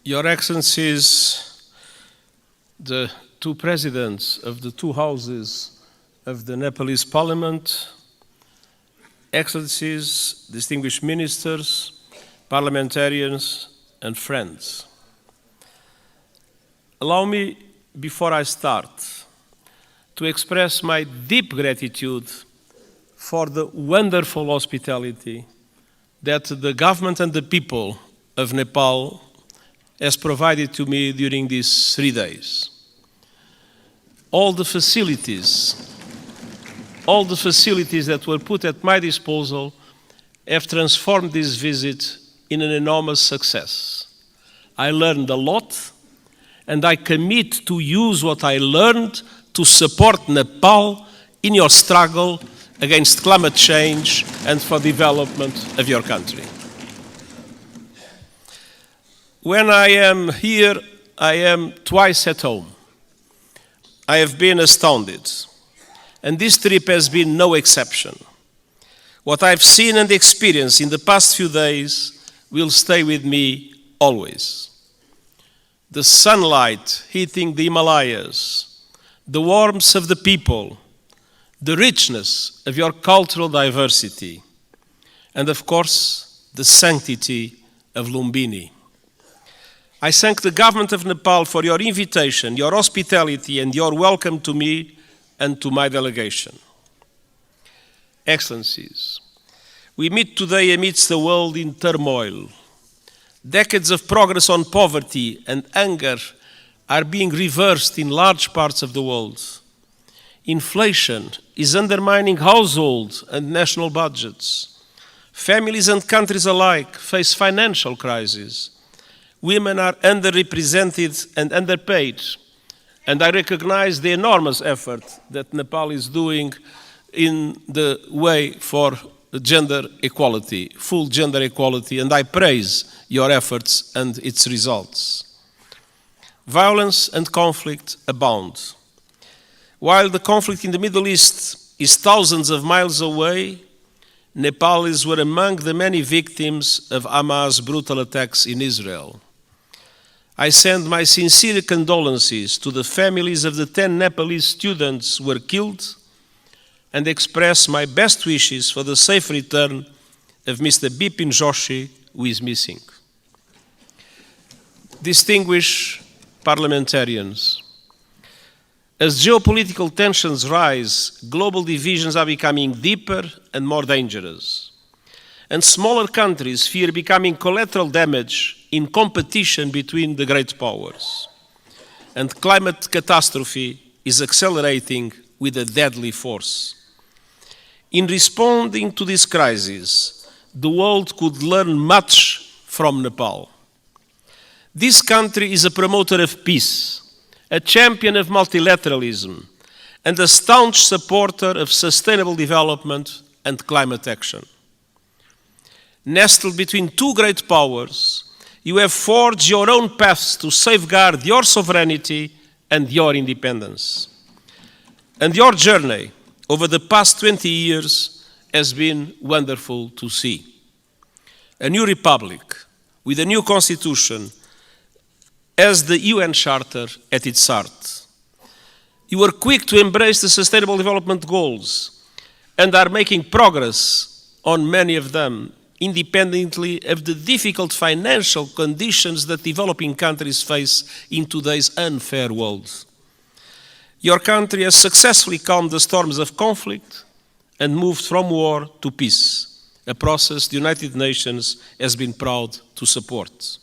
Your Excellencies, the two presidents of the two houses of the Nepalese Parliament, Excellencies, distinguished ministers, parliamentarians, and friends. Allow me, before I start, to express my deep gratitude for the wonderful hospitality that the government and the people of Nepal has provided to me during these 3 days. All the facilities that were put at my disposal have transformed this visit in an enormous success. I learned a lot, and I commit to use what I learned to support Nepal in your struggle against climate change and for development of your country. When I am here, I am twice at home. I have been astounded, and this trip has been no exception. What I've seen and experienced in the past few days will stay with me always. The sunlight hitting the Himalayas, the warmth of the people, the richness of your cultural diversity, and of course, the sanctity of Lumbini. I thank the government of Nepal for your invitation, your hospitality, and your welcome to me and to my delegation. Excellencies, we meet today amidst a world in turmoil. Decades of progress on poverty and hunger are being reversed in large parts of the world. Inflation is undermining household and national budgets. Families and countries alike face financial crises. Women are underrepresented and underpaid, and I recognize the enormous effort that Nepal is doing in the way for gender equality, full gender equality, and I praise your efforts and its results. Violence and conflict abound. While the conflict in the Middle East is thousands of miles away, Nepalis were among the many victims of Hamas' brutal attacks in Israel. I send my sincere condolences to the families of the 10 Nepalese students who were killed and express my best wishes for the safe return of Mr. Bipin Joshi, who is missing. Distinguished parliamentarians, as geopolitical tensions rise, global divisions are becoming deeper and more dangerous, and smaller countries fear becoming collateral damage in competition between the great powers. And climate catastrophe is accelerating with a deadly force. In responding to this crisis, the world could learn much from Nepal. This country is a promoter of peace, a champion of multilateralism, and a staunch supporter of sustainable development and climate action. Nestled between two great powers, you have forged your own paths to safeguard your sovereignty and your independence. And your journey over the past 20 years has been wonderful to see. A new republic with a new constitution has the UN Charter at its heart. You were quick to embrace the Sustainable Development Goals and are making progress on many of them, independently of the difficult financial conditions that developing countries face in today's unfair world. Your country has successfully calmed the storms of conflict and moved from war to peace, a process the United Nations has been proud to support.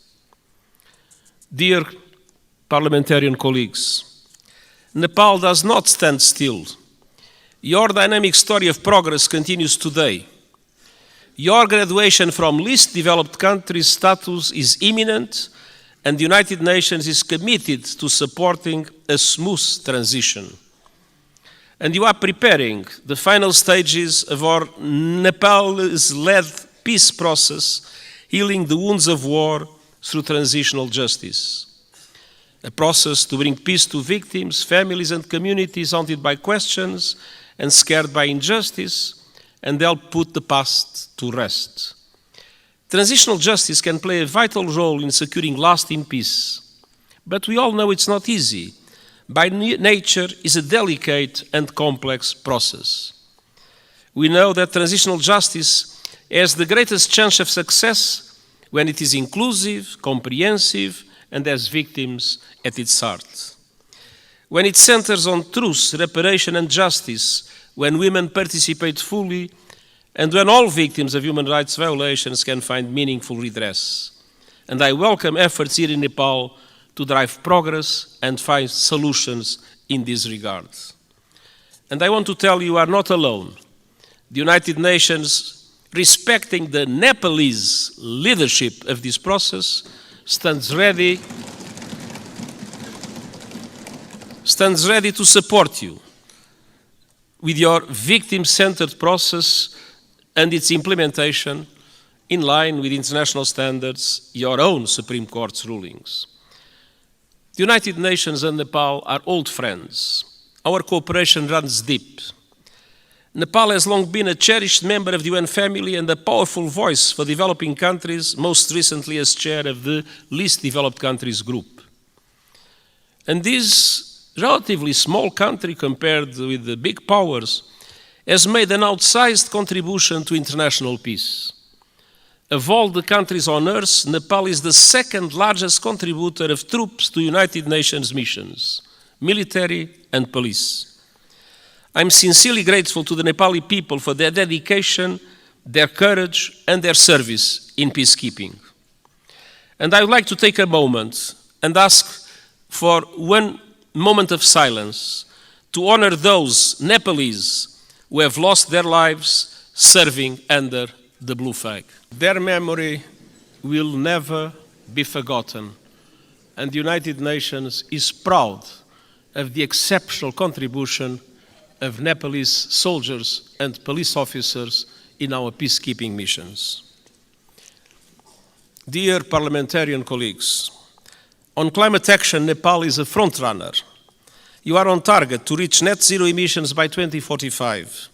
Dear parliamentarian colleagues, Nepal does not stand still. Your dynamic story of progress continues today. Your graduation from least developed countries status is imminent, and the United Nations is committed to supporting a smooth transition. And you are preparing the final stages of our Nepalese-led peace process, healing the wounds of war through transitional justice. A process to bring peace to victims, families, and communities haunted by questions and scared by injustice, and help put the past to rest. Transitional justice can play a vital role in securing lasting peace, but we all know it's not easy. By nature, it's a delicate and complex process. We know that transitional justice has the greatest chance of success when it is inclusive, comprehensive, and has victims at its heart. When it centers on truth, reparation, and justice, when women participate fully, and when all victims of human rights violations can find meaningful redress. And I welcome efforts here in Nepal to drive progress and find solutions in this regard. And I want to tell you are not alone. The United Nations, respecting the Nepalese leadership of this process, stands ready to support you with your victim-centered process and its implementation in line with international standards, your own Supreme Court's rulings. The United Nations and Nepal are old friends. Our cooperation runs deep. Nepal has long been a cherished member of the UN family and a powerful voice for developing countries, most recently as chair of the Least Developed Countries Group. And this relatively small country compared with the big powers has made an outsized contribution to international peace. Of all the countries on Earth, Nepal is the second largest contributor of troops to United Nations missions, military and police. I'm sincerely grateful to the Nepali people for their dedication, their courage, and their service in peacekeeping. And I would like to take a moment and ask for one moment of silence to honor those Nepalese who have lost their lives serving under the blue flag. Their memory will never be forgotten, and the United Nations is proud of the exceptional contribution of Nepalese soldiers and police officers in our peacekeeping missions. Dear parliamentarian colleagues, on climate action, Nepal is a frontrunner. You are on target to reach net zero emissions by 2045.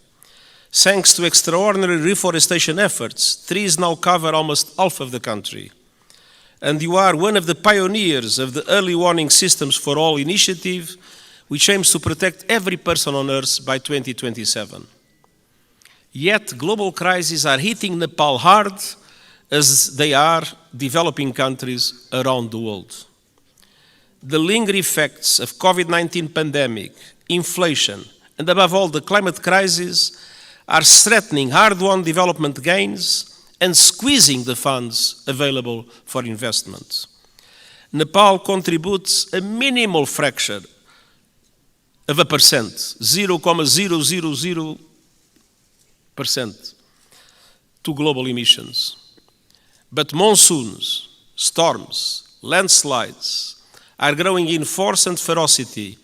Thanks to extraordinary reforestation efforts, trees now cover almost half of the country. And you are one of the pioneers of the Early Warning Systems for All initiative, which aims to protect every person on Earth by 2027. Yet global crises are hitting Nepal hard, as they are developing countries around the world. The lingering effects of COVID-19 pandemic, inflation, and above all the climate crisis are threatening hard-won development gains and squeezing the funds available for investment. Nepal contributes a minimal fraction of a percent, 0.000%, to global emissions. But monsoons, storms, landslides are growing in force and ferocity,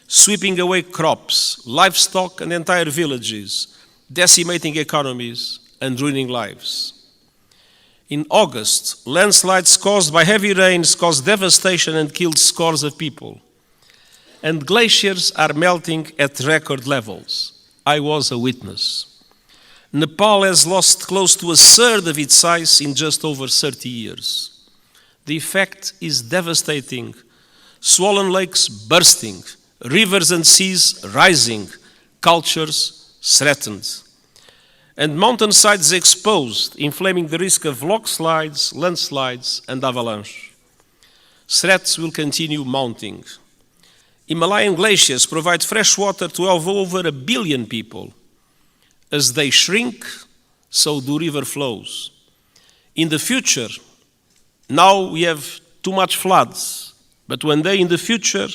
sweeping away crops, livestock, and entire villages, decimating economies and ruining lives. In August, landslides caused by heavy rains caused devastation and killed scores of people. And glaciers are melting at record levels. I was a witness. Nepal has lost close to a third of its ice in just over 30 years. The effect is devastating. Swollen lakes bursting, rivers and seas rising, cultures threatened, and mountainsides exposed, inflaming the risk of landslides, and avalanche. Threats will continue mounting. Himalayan glaciers provide fresh water to over 1 billion people. As they shrink, so do river flows. In the future, now we have too much floods, but one day in the future,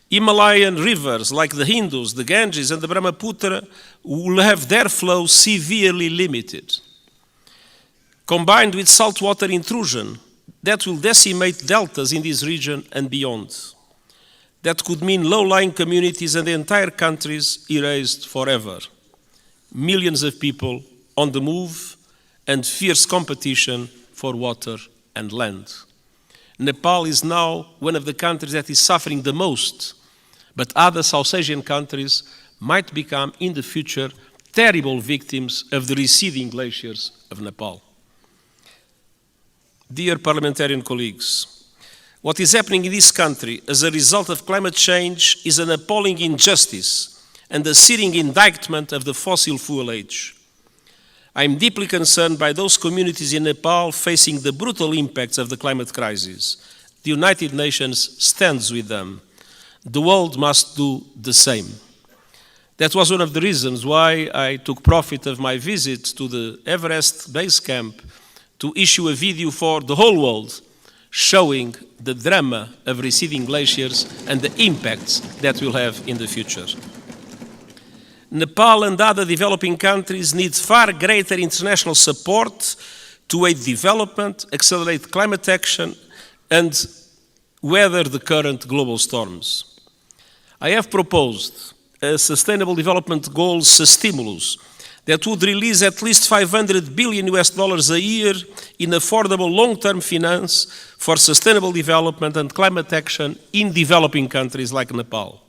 Himalayan rivers like the Indus, the Ganges, and the Brahmaputra will have their flow severely limited. Combined with saltwater intrusion, that will decimate deltas in this region and beyond. That could mean low-lying communities and entire countries erased forever. Millions of people on the move and fierce competition for water and land. Nepal is now one of the countries that is suffering the most, but other South Asian countries might become in the future terrible victims of the receding glaciers of Nepal. Dear parliamentarian colleagues, what is happening in this country as a result of climate change is an appalling injustice and a searing indictment of the fossil fuel age. I am deeply concerned by those communities in Nepal facing the brutal impacts of the climate crisis. The United Nations stands with them. The world must do the same. That was one of the reasons why I took profit of my visit to the Everest base camp to issue a video for the whole world showing the drama of receding glaciers and the impacts that will have in the future. Nepal and other developing countries need far greater international support to aid development, accelerate climate action, and weather the current global storms. I have proposed a Sustainable Development Goals stimulus that would release at least $500 billion a year in affordable long-term finance for sustainable development and climate action in developing countries like Nepal.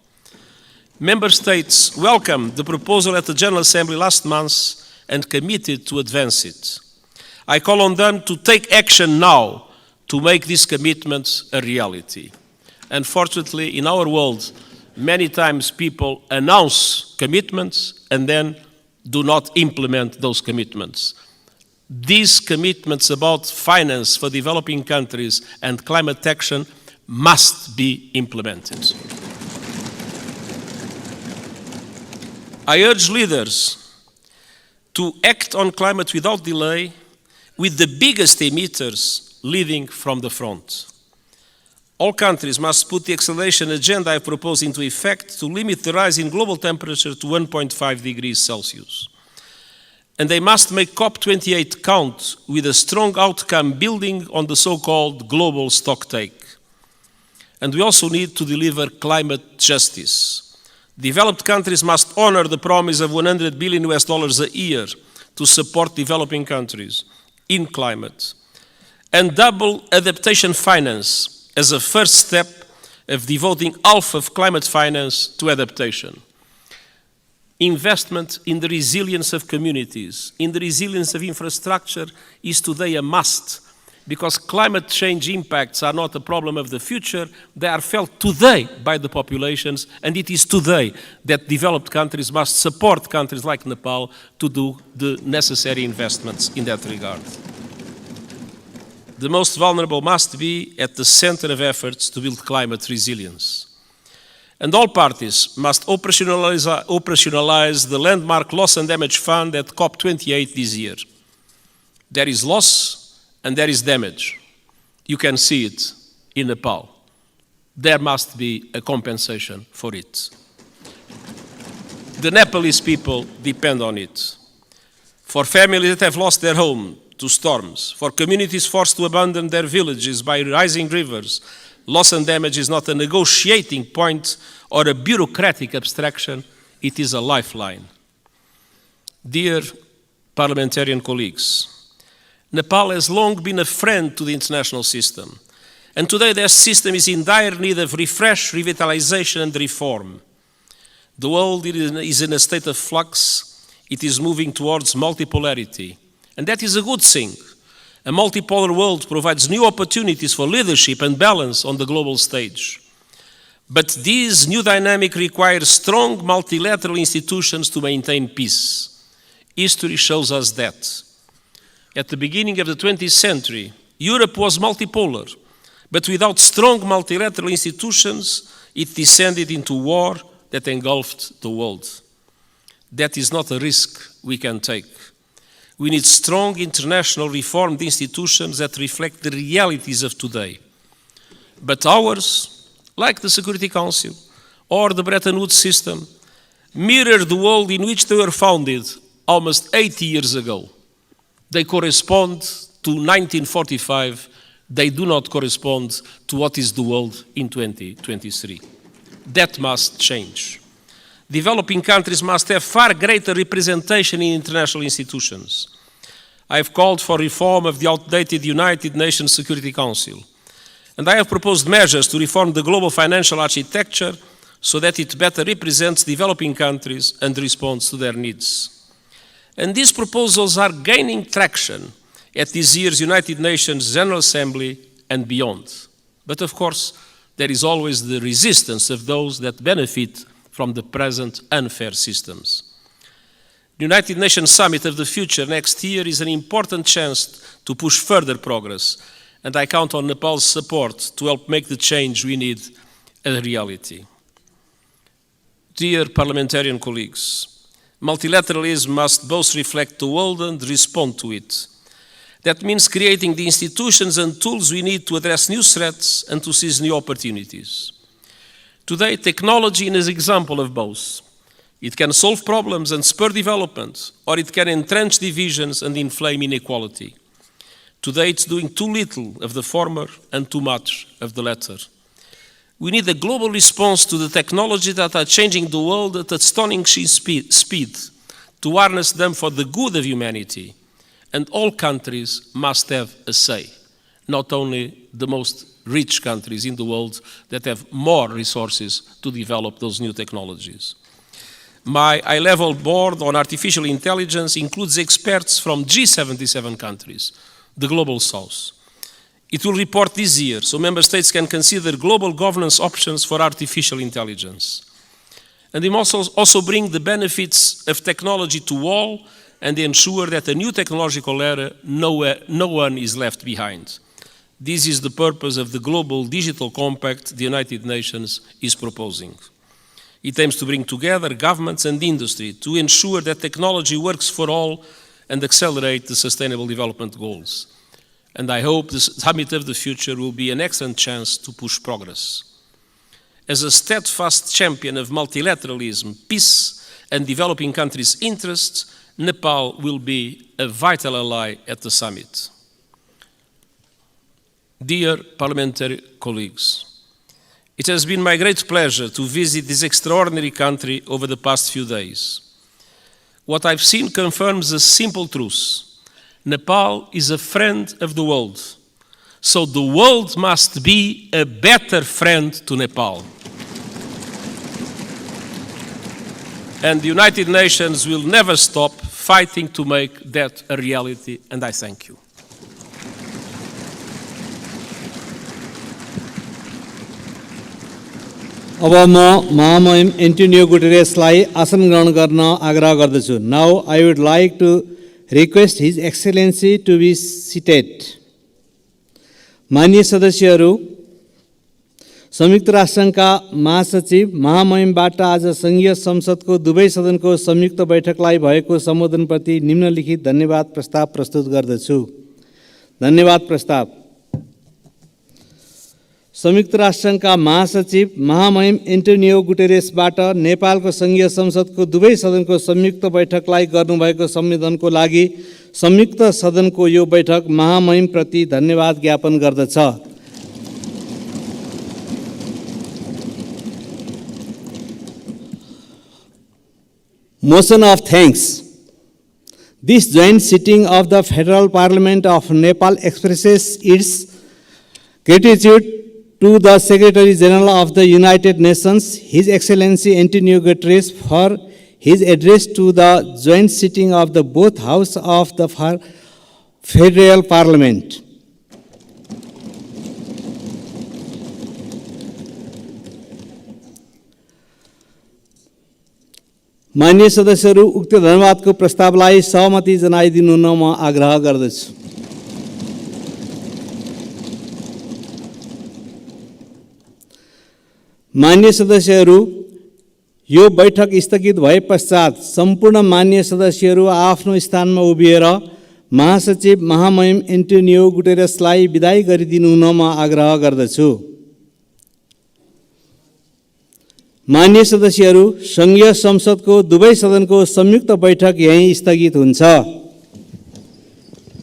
Member States welcomed the proposal at the General Assembly last month and committed to advance it. I call on them to take action now to make these commitments a reality. Unfortunately, in our world, many times people announce commitments and then do not implement those commitments. These commitments about finance for developing countries and climate action must be implemented. I urge leaders to act on climate without delay, with the biggest emitters leading from the front. All countries must put the acceleration agenda I propose into effect to limit the rise in global temperature to 1.5 degrees Celsius. And they must make COP28 count with a strong outcome building on the so-called global stocktake. And we also need to deliver climate justice. Developed countries must honor the promise of $100 billion a year to support developing countries in climate, and double adaptation finance as a first step of devoting half of climate finance to adaptation. Investment in the resilience of communities, in the resilience of infrastructure is today a must, because climate change impacts are not a problem of the future, they are felt today by the populations, and it is today that developed countries must support countries like Nepal to do the necessary investments in that regard. The most vulnerable must be at the center of efforts to build climate resilience. And all parties must operationalize the landmark loss and damage fund at COP28 this year. There is loss and there is damage. You can see it in Nepal. There must be a compensation for it. The Nepalese people depend on it. For families that have lost their home to storms, for communities forced to abandon their villages by rising rivers, loss and damage is not a negotiating point or a bureaucratic abstraction, it is a lifeline. Dear parliamentarian colleagues, Nepal has long been a friend to the international system, and today their system is in dire need of refresh, revitalization and reform. The world is in a state of flux. It is moving towards multipolarity, and that is a good thing. A multipolar world provides new opportunities for leadership and balance on the global stage. But this new dynamic requires strong multilateral institutions to maintain peace. History shows us that. At the beginning of the 20th century, Europe was multipolar, but without strong multilateral institutions, it descended into war that engulfed the world. That is not a risk we can take. We need strong international reformed institutions that reflect the realities of today. But ours, like the Security Council or the Bretton Woods system, mirror the world in which they were founded almost 80 years ago. They correspond to 1945. They do not correspond to what is the world in 2023. That must change. Developing countries must have far greater representation in international institutions. I have called for reform of the outdated United Nations Security Council. And I have proposed measures to reform the global financial architecture so that it better represents developing countries and responds to their needs. And these proposals are gaining traction at this year's United Nations General Assembly and beyond. But of course, there is always the resistance of those that benefit from the present unfair systems. The United Nations Summit of the Future next year is an important chance to push further progress, and I count on Nepal's support to help make the change we need a reality. Dear parliamentarian colleagues, multilateralism must both reflect the world and respond to it. That means creating the institutions and tools we need to address new threats and to seize new opportunities. Today, technology is an example of both. It can solve problems and spur development, or it can entrench divisions and inflame inequality. Today, it's doing too little of the former and too much of the latter. We need a global response to the technologies that are changing the world at astonishing speed, to harness them for the good of humanity. And all countries must have a say, not only the most rich countries in the world that have more resources to develop those new technologies. My high-level board on artificial intelligence includes experts from G77 countries, the Global South. It will report this year, so member states can consider global governance options for artificial intelligence. And it must also bring the benefits of technology to all and ensure that a new technological era, no one is left behind. This is the purpose of the Global Digital Compact the United Nations is proposing. It aims to bring together governments and industry to ensure that technology works for all and accelerate the Sustainable Development Goals. And I hope the Summit of the Future will be an excellent chance to push progress. As a steadfast champion of multilateralism, peace, and developing countries' interests, Nepal will be a vital ally at the summit. Dear parliamentary colleagues, it has been my great pleasure to visit this extraordinary country over the past few days. What I've seen confirms a simple truth. Nepal is a friend of the world, so the world must be a better friend to Nepal. And the United Nations will never stop fighting to make that a reality, and I thank you. अब म महामहिम Antonio गुटेरेसलाई आसन ग्रहण गर्न आग्रह गर्दछु. Now I would like to request His Excellency to be seated. माननीय सदस्यहरू, संयुक्त राष्ट्रसङ्घका महासचिव महामहिमबाट आज संघीय संसदको दुवै सदनको संयुक्त बैठकलाई भएको सम्बोधनप्रति निम्नलिखित धन्यवाद प्रस्ताव प्रस्तुत गर्दछु. धन्यवाद प्रस्ताव. संयुक्त राष्ट्रसङ्घका महासचिव महामहिम एन्टोनियो गुटेरेसबाट नेपालको संघीय संसदको दुवै सदनको संयुक्त बैठकलाई गर्नुभएको सम्बोधनको लागि संयुक्त सदनको यो बैठक महामहिमप्रति धन्यवाद ज्ञापन गर्दछ. Motion of thanks. This joint sitting of the Federal Parliament of Nepal expresses its gratitude to the Secretary General of the United Nations, His Excellency Antonio Guterres, for his address to the joint sitting of the both Houses of the Federal Parliament. माननीय सदस्यहरू, उक्त धन्यवादको प्रस्तावलाई सहमति जनाइदिनु हुन म आग्रह गर्दछु. माननीय सदस्यहरू, यो बैठक स्थगित भए पश्चात सम्पूर्ण माननीय सदस्यहरू आफ्नो स्थानमा उभिएर महासचिव महामहिम एन्टोनियो गुटेरेसलाई बिदाई गरिदिनु हुन म आग्रह गर्दछु. माननीय सदस्यहरू, संघीय संसदको दुवै सदनको संयुक्त बैठक यही स्थगित हुन्छ.